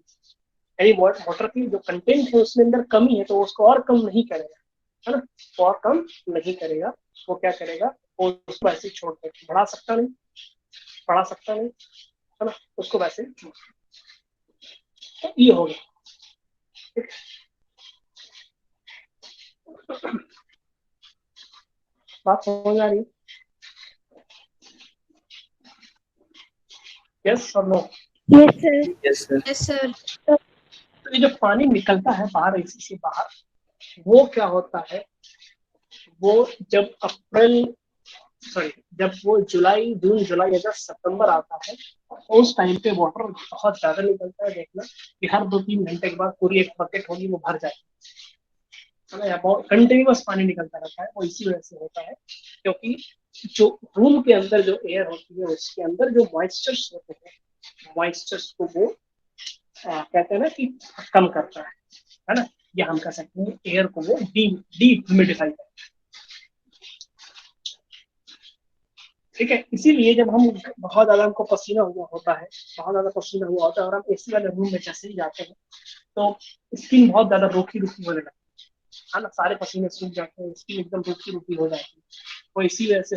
यानी वाटर की जो कंटेंट है उसमें अंदर कमी है तो उसको और कम नहीं करेगा, है ना, और कम नहीं करेगा। वो क्या करेगा, वो उसको ऐसे छोड़ देगा, बढ़ा सकता नहीं, है ना, उसको वैसे छोड़। तो ये हो गया, ठीक है। बात समझ आ रही है? यस और no? Yes, sir. Yes, sir. Yes, sir. तो ये जो पानी निकलता है बाहर एसी से बाहर, वो क्या होता है, वो जब वो जुलाई, जून, जुलाई, अगस्त, सितंबर आता है, उस टाइम पे वाटर बहुत ज्यादा निकलता है। देखना कि हर 2-3 घंटे के बाद पूरी एक बकेट होगी वो भर जाएगी, है ना, या बहुत कंटिन्यूअस पानी निकलता रहता है। वो इसी वजह से होता है क्योंकि जो रूम के अंदर जो एयर होती है उसके अंदर जो मॉइस्चर्स होते हैं, मॉइस्चर्स को वो कहते हैं ना कि कम करता है ना, या हम कह सकते हैं एयर को वो ह्यूमिडिफाई करता है, ठीक है। इसीलिए जब हम बहुत ज्यादा हमको पसीना हुआ होता है, बहुत ज्यादा पसीना हुआ होता है और हम एसी वाले रूम में जैसे ही जाते हैं तो स्किन बहुत ज्यादा रूखी रूखी होने लगती है ना, सारे पसीने सूख जाते हैं, स्किन एकदम रूखी रूखी हो जाती है। वो इसी वजह से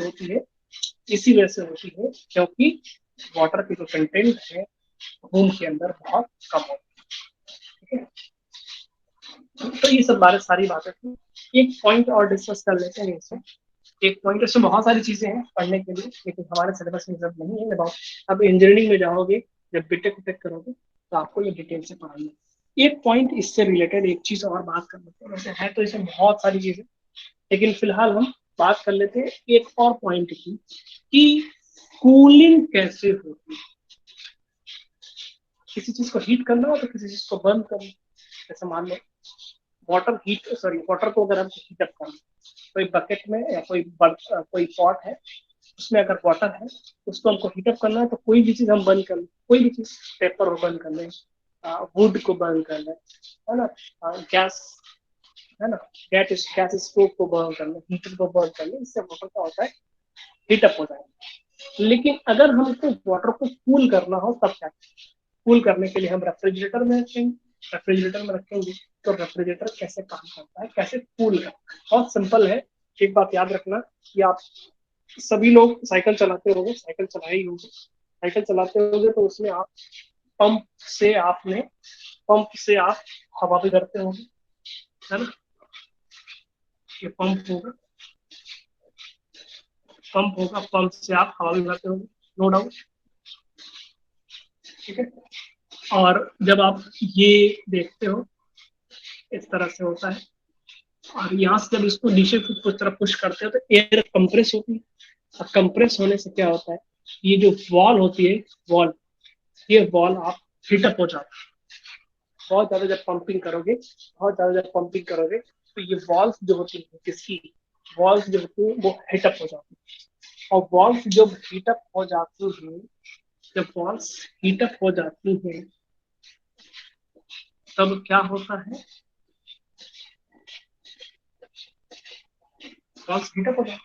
होती है, क्योंकि वाटर की जो कंटेंट है रूम के अंदर बहुत कम होता है, ठीक है। तो ये सब सारी बातें थी। एक पॉइंट और डिस्कस कर लेते हैं इसमें। एक पॉइंट, इसमें बहुत सारी चीजें हैं पढ़ने के लिए लेकिन हमारे सिलेबस में सब नहीं है। अब इंजीनियरिंग में जाओगे, जब बीटेक उटेक करोगे तो आपको ये डिटेल से पढ़ाएंगे। एक पॉइंट इससे रिलेटेड एक चीज और बात कर लेते हैं, वैसे है तो इसमें बहुत सारी चीजें, लेकिन फिलहाल हम बात कर लेते हैं एक और पॉइंट की कि कूलिंग कैसे होती है। किसी चीज को हीट करना हो तो किसी चीज को बर्न करना, जैसे मान लो वाटर को अगर हम हीट अप करना, कोई बकेट में या कोई पॉट है उसमें अगर वाटर है उसको हमको हीटअप करना है तो कोई भी चीज हम बंद कर लें, कोई भी चीज, पेपर को बंद कर लें, वुड को बंद कर लें, है ना, गैस, है ना, गैस स्टोव को बर्न कर लें, हीटर को बर्न कर लें, इससे वाटर क्या होता है, हीटअप हो जाएगा। लेकिन अगर हमको वाटर को कूल करना हो तब क्या, कूल करने के लिए हम रेफ्रिजरेटर में रखेंगे। तो रेफ्रिजरेटर कैसे काम करता है, कैसे कूल करता है, बहुत सिंपल है। एक बात याद रखना कि आप सभी लोग साइकिल चलाते होंगे, साइकिल चलाते होंगे तो उसमें आप पंप से आप हवा भी करते होंगे, है ना, ये पंप होगा, पंप से आप हवा भी भरते होंगे, नो डाउट, ठीक है। और जब आप ये देखते हो इस तरह से होता है और यहाँ से जब इसको नीचे की तरफ पुश करते हो तो एयर कंप्रेस होती है। और कंप्रेस होने से क्या होता है, ये जो वॉल होती है, ये वॉल आप हीटअप हो जाता है। बहुत ज्यादा जब पंपिंग करोगे तो ये वॉल्स जो होती है, वॉल्स जो होती है वो हीटअप हो जाती है। और वॉल्स जब हीटअप हो जाती है, तब क्या होता है, वॉल्स हीटअप हो जाती है।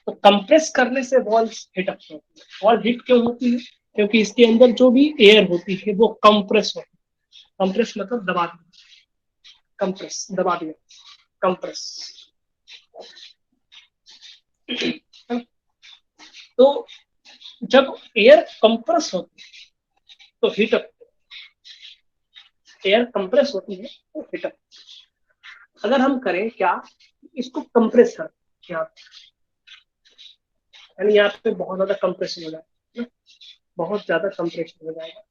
तो कंप्रेस करने से वॉल्स हीटअप होती है। वॉल हीट क्यों होती है, क्योंकि इसके अंदर जो भी एयर होती है वो कंप्रेस होती है। कंप्रेस मतलब दबा दिया, कंप्रेस। तो जब एयर कंप्रेस होती है तो हीटअप, एयर कंप्रेस होती है तो हीटअप। अगर हम करें क्या, इसको कंप्रेस करें, यानी यहाँ पे बहुत ज्यादा कंप्रेशन हो जाएगा, बहुत ज्यादा कंप्रेशन हो जाएगा,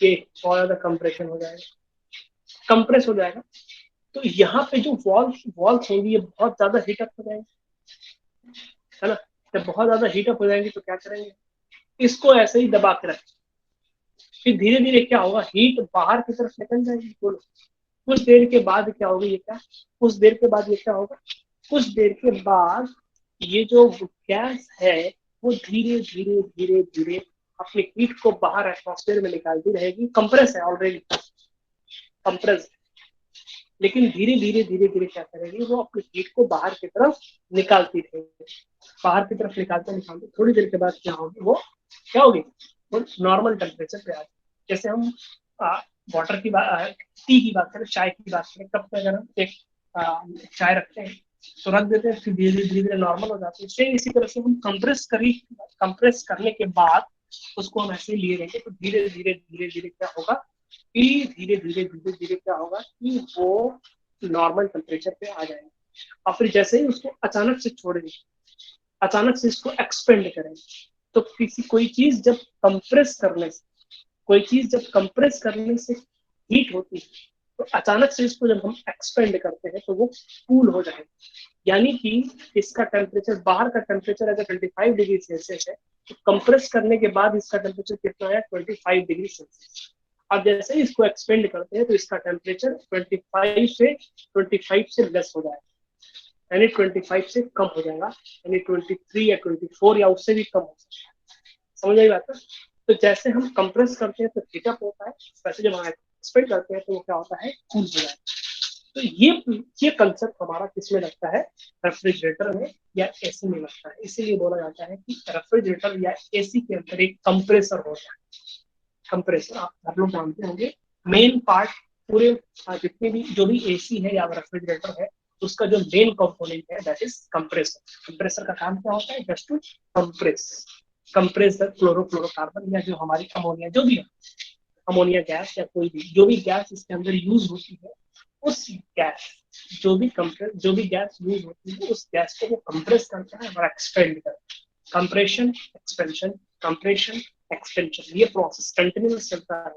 ये बहुत ज्यादा कंप्रेस हो जाएगा। तो यहाँ पे जो वॉल्स होंगी ये बहुत ज्यादा हीटअप हो जाएंगे, है ना। जब बहुत ज्यादा हीटअप हो जाएंगे तो क्या करेंगे, इसको ऐसे ही दबा के रखें। फिर धीरे धीरे क्या होगा, हीट बाहर की तरफ निकल जाएगी। कुछ देर के बाद क्या होगा, कुछ देर के बाद ये जो गैस है वो धीरे धीरे अपनी हीट को बाहर एटमॉस्फेयर में निकालती रहेगी। कंप्रेस है ऑलरेडी, कंप्रेस, लेकिन धीरे क्या करेगी, वो अपनी हीट को बाहर की तरफ निकालती रहेगी। बाहर की तरफ निकालते थोड़ी देर के बाद क्या होगी, वो नॉर्मल टेम्परेचर पे आ जाएगी। जैसे हम वाटर की बात, टी की बात करें, चाय की बात करें, कप में अगर हम एक चाय रखते हैं तो रख देते हैं, फिर धीरे धीरे नॉर्मल हो जाती है। सेम इसी तरह से हम कंप्रेस करने के बाद उसको हम ऐसे लिए रहेंगे तो धीरे धीरे क्या होगा कि धीरे क्या होगा कि वो नॉर्मल टेम्परेचर पे आ जाएगा। और फिर जैसे ही उसको अचानक से छोड़ेंगे, अचानक से इसको एक्सपेंड करेंगे, तो किसी कोई चीज जब कंप्रेस करने से हीट होती है तो अचानक से इसको जब हम एक्सपेंड करते हैं तो वो कूल हो जाएगा। यानी कि इसका टेम्परेचर, बाहर का टेम्परेचर अगर 25 डिग्री सेल्सियस है तो कंप्रेस करने के बाद इसका टेम्परेचर कितना है, 25 डिग्री सेल्सियस। अब जैसे ही इसको एक्सपेंड करते हैं तो इसका टेम्परेचर 25 से लेस हो जाएगा, यानी 25 से कम हो जाएगा, यानी 23 या 24 या उससे भी कम हो सकता है। समझ आई बात है? तो जैसे हम कंप्रेस करते हैं तो हीटअप होता है, वैसे जब हम एक्सपेंड करते हैं तो वो क्या होता है, कूल हो जाता है। तो ये कंसेप्ट हमारा किसमें लगता है, रेफ्रिजरेटर में या एसी में लगता है। इसीलिए बोला जाता है कि रेफ्रिजरेटर या एसी के अंदर एक कंप्रेसर होता है। कंप्रेसर आप लोग जानते होंगे, मेन पार्ट पूरे जितने भी जो भी एसी है या रेफ्रिजरेटर है उसका जो मेन कंपोनेंट है दैट इज कंप्रेसर। कंप्रेसर का काम क्या होता है, just to compress the chlorofluorocarbon या जो हमारी अमोनिया, जो भी है अमोनिया गैस या कोई भी जो भी गैस इसके अंदर यूज होती है, उस गैस जो भी गैस यूज होती है उस गैस को वो कंप्रेस करता है और एक्सपेंड करता है। कंप्रेशन एक्सपेंशन, कंप्रेशन एक्सपेंशन, ये प्रोसेस कंटिन्यूअस चलता है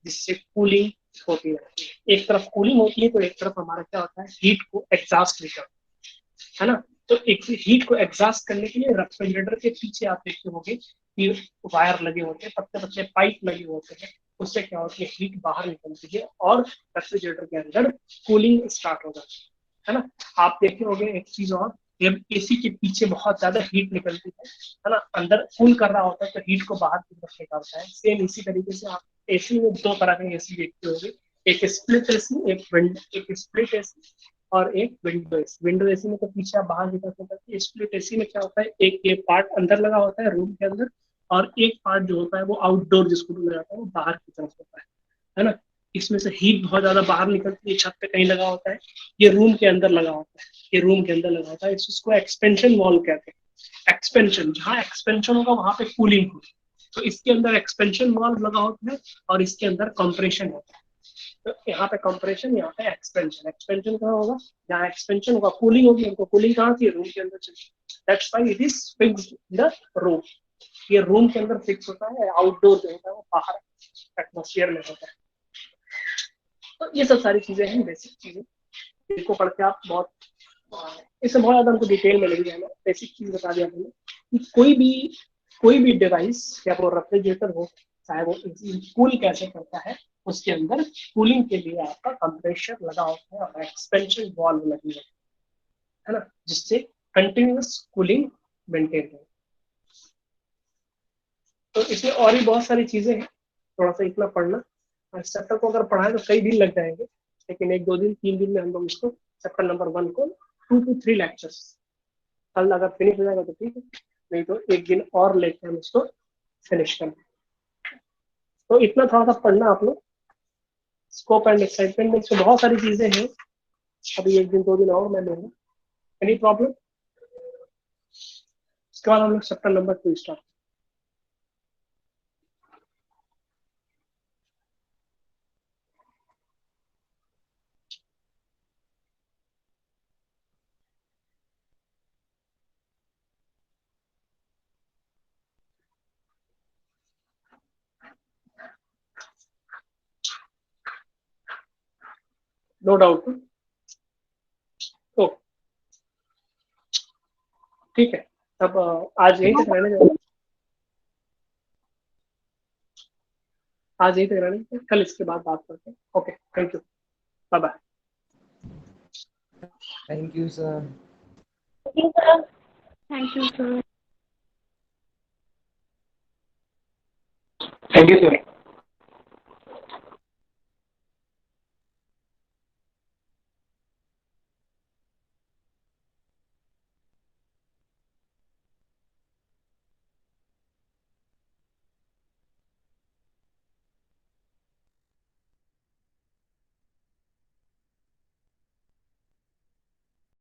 जिससे कूलिंग होती रहती है। एक तरफ कूलिंग होती है तो एक तरफ हमारा क्या होता है, हीट को एग्जॉस्ट भी करता है ना। तो एक हीट को एग्जॉस्ट करने के लिए रेफ्रिजरेटर के पीछे आप देखते होंगे कि वायर लगे होते हैं, पतले पतले पाइप लगे होते हैं, उससे क्या होती है, हीट बाहर निकलती है और रेफ्रिजरेटर के अंदर कूलिंग स्टार्ट हो जाती है ना। आप देखे होंगे एक चीज और, जब एसी के पीछे बहुत ज्यादा हीट निकलती है ना, अंदर कूल कर रहा होता है तो हीट को बाहर की तरफ निकालता है। सेम इसी तरीके से आप एसी में दो तरह के एसी देखते होंगे, एक स्प्लिट एसी, एक स्प्लिट एसी और एक विंडो एसी। विंडो एसी में तो पीछे आप बाहर की तरफ निकलती है, स्प्लिट एसी में क्या होता है, एक पार्ट अंदर लगा होता है रूम के अंदर और एक पार्ट जो होता है वो आउटडोर जिसको बोला जाता है वो बाहर की तरफ होता है ना। इसमें से हीट बहुत ज्यादा बाहर निकलती है, छत पे कहीं लगा होता है, ये रूम के अंदर लगा होता है, ये रूम के अंदर लगा होता है, इसको एक्सपेंशन वॉल्व कहते हैं। एक्सपेंशन, जहाँ एक्सपेंशन होगा वहां पे कूलिंग होगी, तो इसके अंदर एक्सपेंशन वॉल्व लगा होता है और इसके अंदर कंप्रेशन होता है। तो यहाँ पे कंप्रेशन, यहाँ पे एक्सपेंशन। एक्सपेंशन कहाँ होगा, जहाँ एक्सपेंशन होगा कूलिंग होगी, हमको कूलिंग कहाँ थी, रूम के अंदर चाहिए, that's why it is fixed in the room. ये रूम के अंदर फिक्स होता है, आउटडोर जो होता है वो बाहर एटमोस्फियर में होता है। तो ये सब सारी चीजें हैं, बेसिक चीजें, इनको पढ़ के आप बहुत, इससे बहुत ज्यादा हमको डिटेल में नहीं जाना, बेसिक चीज बता दिया मैंने कि कोई भी डिवाइस या वो रेफ्रिजरेटर हो, चाहे वो कूल कैसे करता है, उसके अंदर कूलिंग के लिए आपका कंप्रेसर लगा होता है और एक्सपेंशन वाल्व लगी होती है ना, जिससे कंटिन्यूअस कूलिंग मेंटेन हो। तो इसमें और भी बहुत सारी चीजें हैं, थोड़ा सा इतना पढ़ना, और इस चैप्टर को अगर पढ़ाए तो कई दिन लग जाएंगे, लेकिन एक दो दिन 3 दिन में हम लोग इसको चैप्टर नंबर 1 को 2 to 3 लेक्चर्स, कल अगर फिनिश हो जाएगा तो ठीक है, नहीं तो एक दिन और लेके हम इसको फिनिश करें। तो इतना थोड़ा सा पढ़ना आप लोग, स्कोप एंड एक्साइटमेंट में इसमें बहुत सारी चीजें हैं, अभी एक दिन 2 दिन और मैं लूंगा। Any problem? उसके बाद हम लोग chapter number 2 start. No doubt. तो ठीक है, तब आज यहीं तक रहने देना, आज यहीं तक रहने देना, कल इसके बाद बात करते हैं। Okay, thank you, bye bye. Thank you sir. Thank you, sir. Thank you sir.